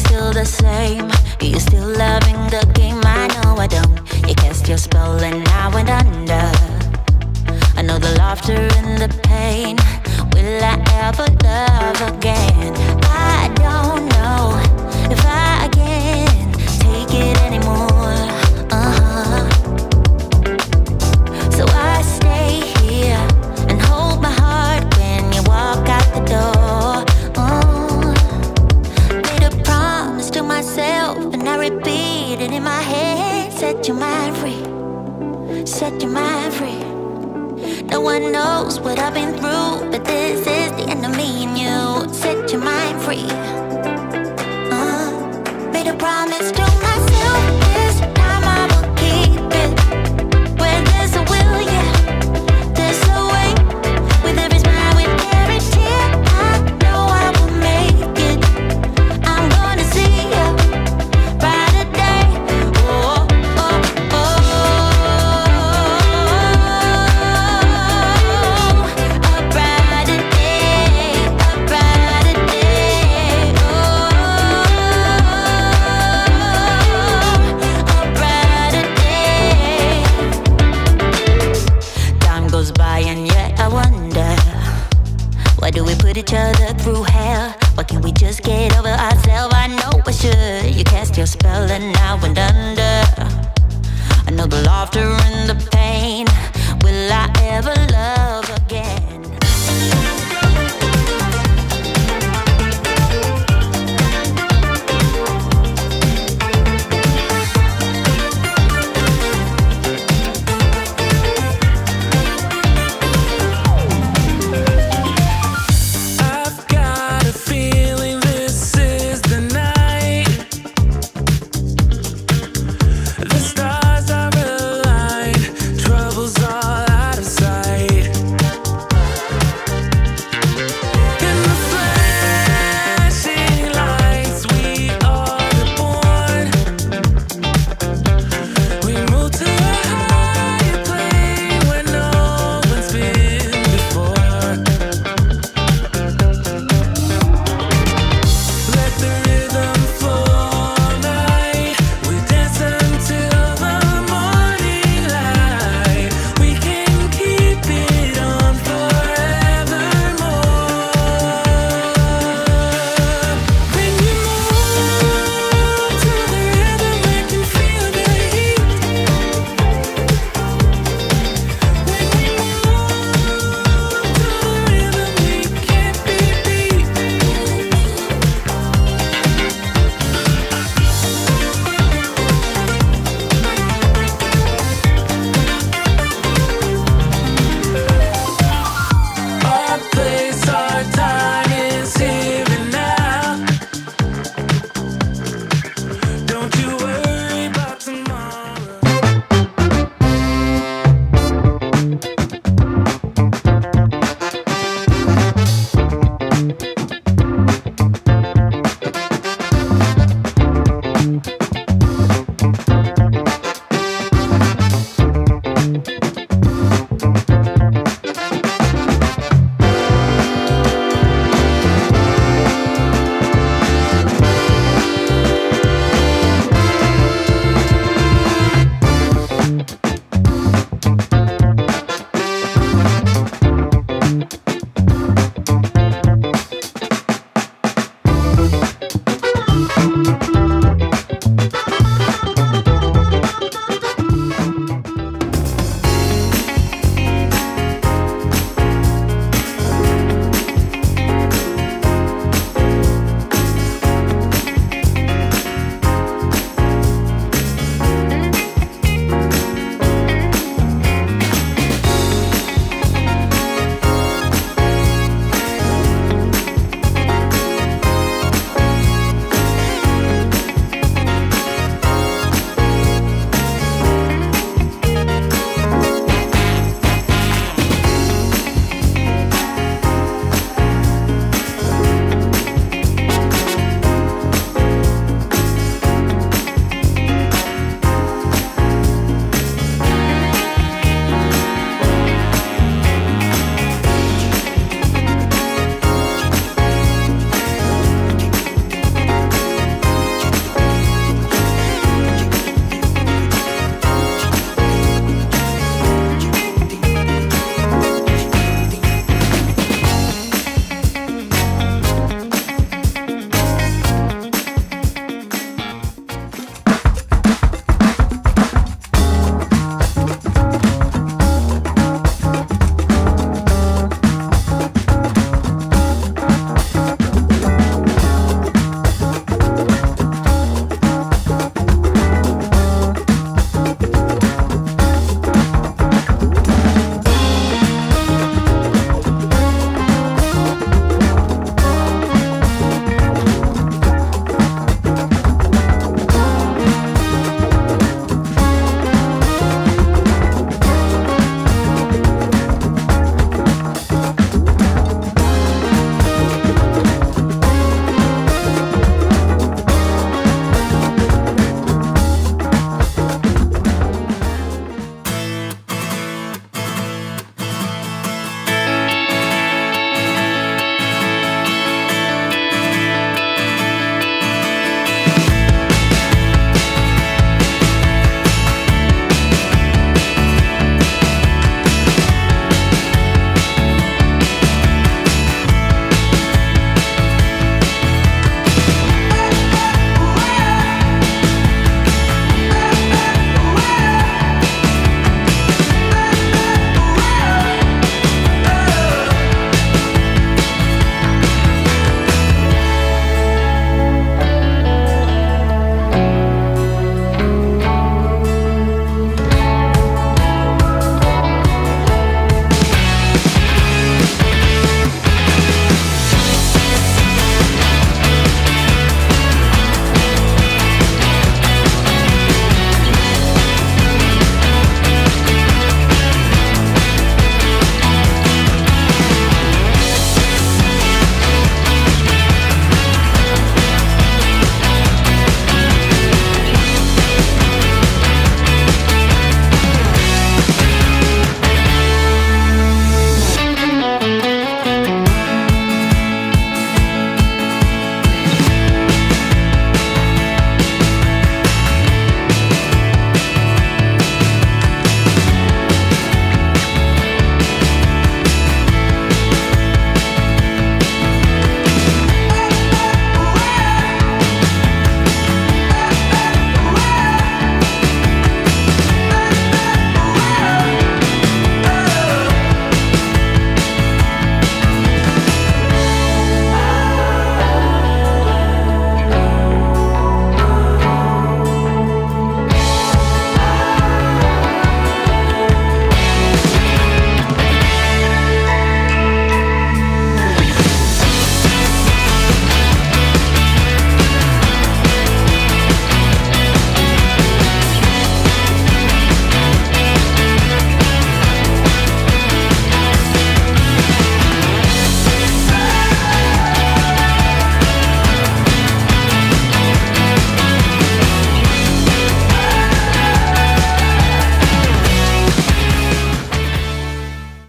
still the same? You still loving the game? I know I don't. You cast your spell and I went under. I know the laughter and the pain. Will I ever love again? I don't know if I can take it anymore. So I stay here and hold my heart when you walk out the door. Made a promise to myself and I repeat it in my head. Set your mind free, set your mind free. No one knows what I've been through, but this is the end of me and you. Set your mind free. Made a promise to myself, this time I will keep it. Where there's a will, yeah, there's a way. With every smile, with every tear, I know I will make it. I'm gonna see a brighter day. Oh, oh, oh. A brighter day, a brighter day. Oh, a brighter day. Time goes by and yet I wonder, why do we put each other through hell? Why can't we just get over ourselves? I know I should. You cast your spell and I went